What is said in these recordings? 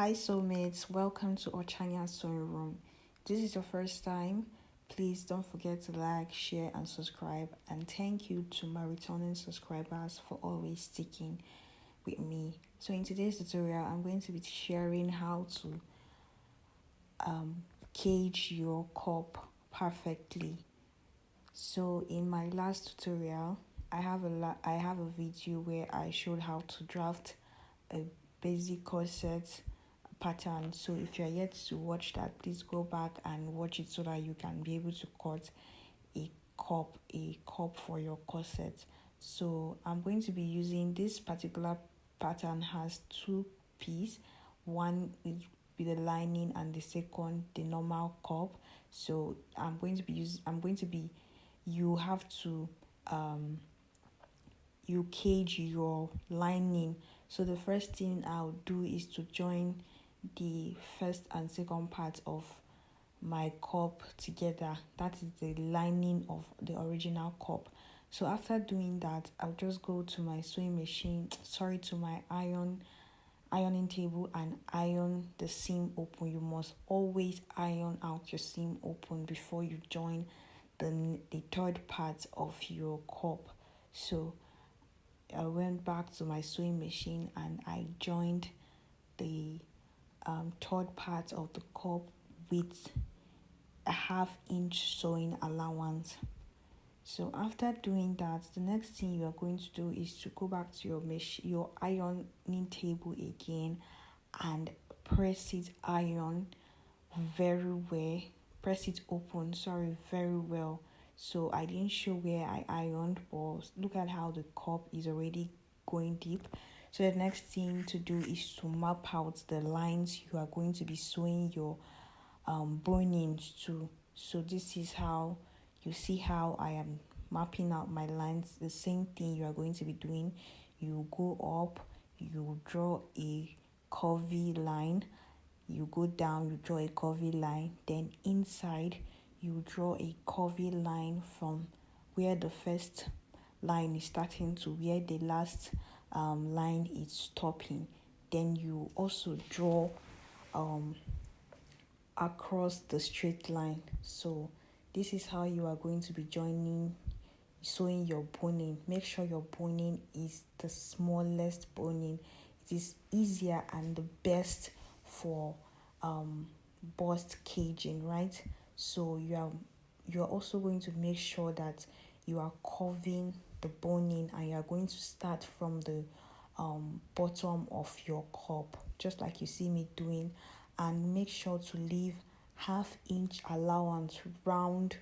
Hi soulmates, welcome to Ochanya Sewing Room. This is your first time. Please don't forget to like, share, and subscribe. And thank you to my returning subscribers for always sticking with me. So in today's tutorial, I'm going to be sharing how to cage your cup perfectly. So in my last tutorial, I have a video where I showed how to draft a basic corset pattern. So if you're yet to watch that, please go back and watch it so that you can be able to cut a cup for your corset. So I'm going to be using this particular pattern. Has two pieces, one is with the lining and the second the normal cup. So you have to you cage your lining. So the first thing I'll do is to join the first and second part of my cup together. That is the lining of the original cup. So after doing that, I'll just go to my sewing machine, to my ironing table, and iron the seam open. You must always iron out your seam open before you join the third part of your cup. So I went back to my sewing machine and I joined the third part of the cup with a half-inch sewing allowance. So after doing that, the next thing you are going to do is to go back to your ironing table again and press it open very well. So I didn't show where I ironed, but look at how the cup is already going deep. So the next thing to do is to map out the lines you are going to be sewing your bonings to. So this is how you see how I am mapping out my lines. The same thing you are going to be doing. You go up, you draw a curvy line, you go down, you draw a curvy line, then inside you draw a curvy line from where the first line is starting to where the last line is stopping. Then you also draw across the straight line. So this is how you are going to be sewing your boning. Make sure your boning is the smallest boning. It is easier and the best for bust caging, right? So you're also going to make sure that you are curving the boning, and you are going to start from the bottom of your cup, just like you see me doing, and make sure to leave half-inch allowance round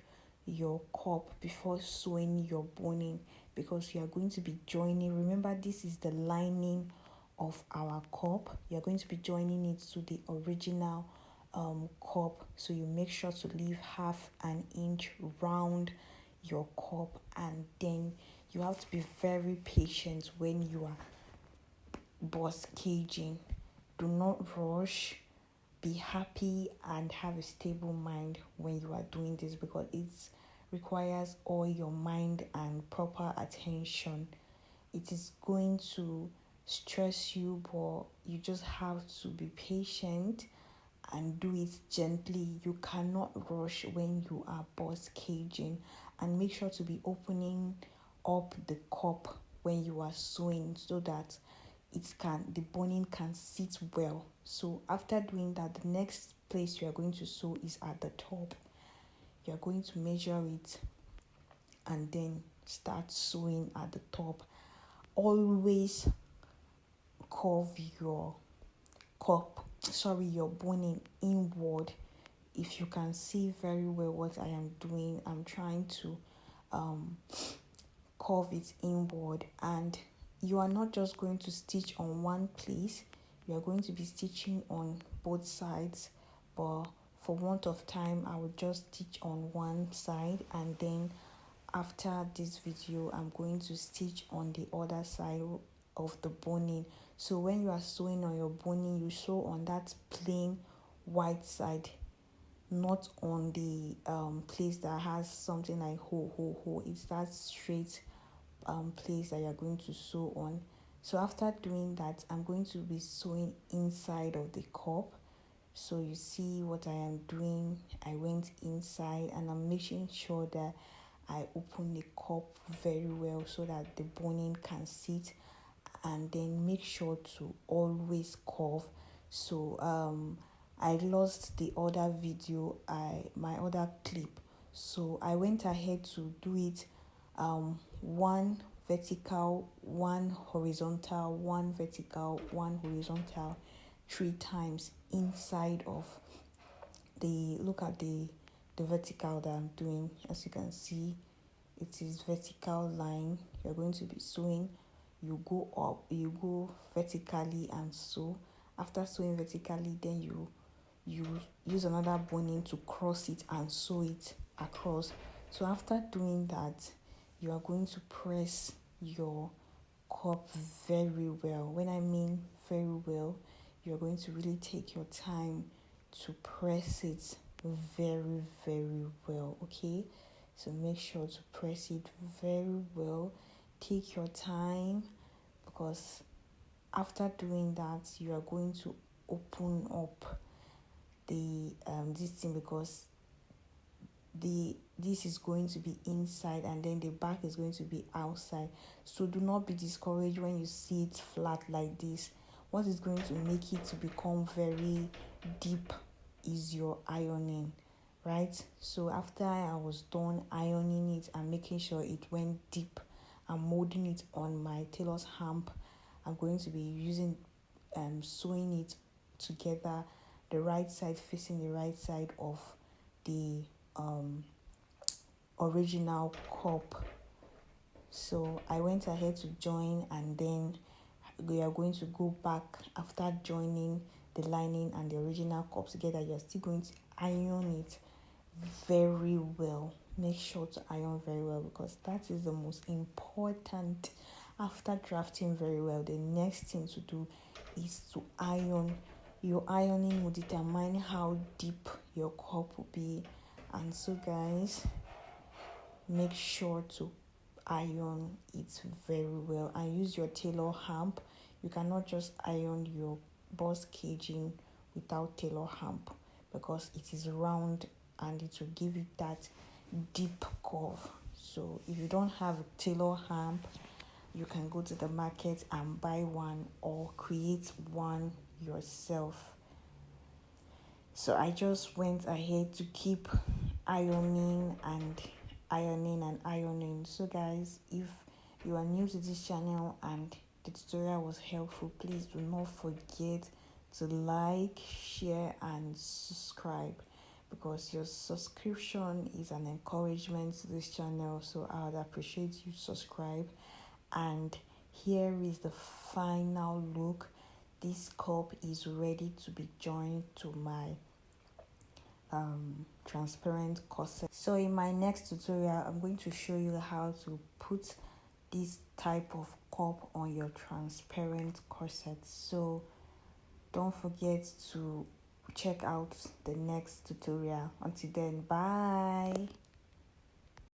your cup before sewing your boning, because you are going to be joining. Remember, this is the lining of our cup. You're going to be joining it to the original cup, so you make sure to leave half an inch round your cup, and then you have to be very patient when you are bust caging. Do not rush. Be happy and have a stable mind when you are doing this, because it requires all your mind and proper attention. It is going to stress you, but you just have to be patient and do it gently. You cannot rush when you are bust caging, and make sure to be opening up the cup when you are sewing so that the boning can sit well. So after doing that, the next place you are going to sew is at the top. You are going to measure it and then start sewing at the top. Always curve your your boning inward. If you can see very well what I am doing, I'm trying to curve it inward, and you are not just going to stitch on one place, you are going to be stitching on both sides, but for want of time I will just stitch on one side, and then after this video I'm going to stitch on the other side of the boning. So when you are sewing on your boning, you sew on that plain white side, not on the place that has something like ho. It's that straight place that you're going to sew on. So after doing that, I'm going to be sewing inside of the cup. So you see what I am doing. I went inside and I'm making sure that I open the cup very well so that the boning can sit, and then make sure to always curve. So I lost the other video, my other clip, so I went ahead to do it one vertical, one horizontal, one vertical, one horizontal, 3 times inside of the, look at the vertical that I'm doing. As you can see, it is vertical line. You're going to be sewing, you go up, you go vertically and sew. After sewing vertically, then you use another boning to cross it and sew it across. So after doing that, you are going to press your cup very well. When I mean very well, you're going to really take your time to press it very, very well. Okay, so make sure to press it very well. Take your time, because after doing that, you are going to open up the this thing, because this is going to be inside and then the back is going to be outside. So do not be discouraged when you see it flat like this. What is going to make it to become very deep is your ironing, right? So after I was done ironing it and making sure it went deep, I'm molding it on my Tailor's hamp. I'm going to be using sewing it together, the right side facing the right side of the original cup. So I went ahead to join, and then we are going to go back after joining the lining and the original cup together. You're still going to iron it very well. Make sure to iron very well, because that is the most important. After drafting very well, the next thing to do is to iron. Your ironing will determine how deep your cup will be. And so guys, make sure to iron it very well and use your Tailor hamp. You cannot just iron your boss caging without Tailor hamp, because it is round and it will give it that deep curve. So if you don't have a Tailor hamp, you can go to the market and buy one or create one yourself. So I just went ahead to keep ironing and ironing and ironing. So guys, if you are new to this channel and the tutorial was helpful, please do not forget to like, share and subscribe, because your subscription is an encouragement to this channel. So I would appreciate you subscribe. And here is the final look. This cup is ready to be joined to my transparent corset. So in my next tutorial, I'm going to show you how to put this type of cup on your transparent corset. So don't forget to check out the next tutorial. Until then, bye.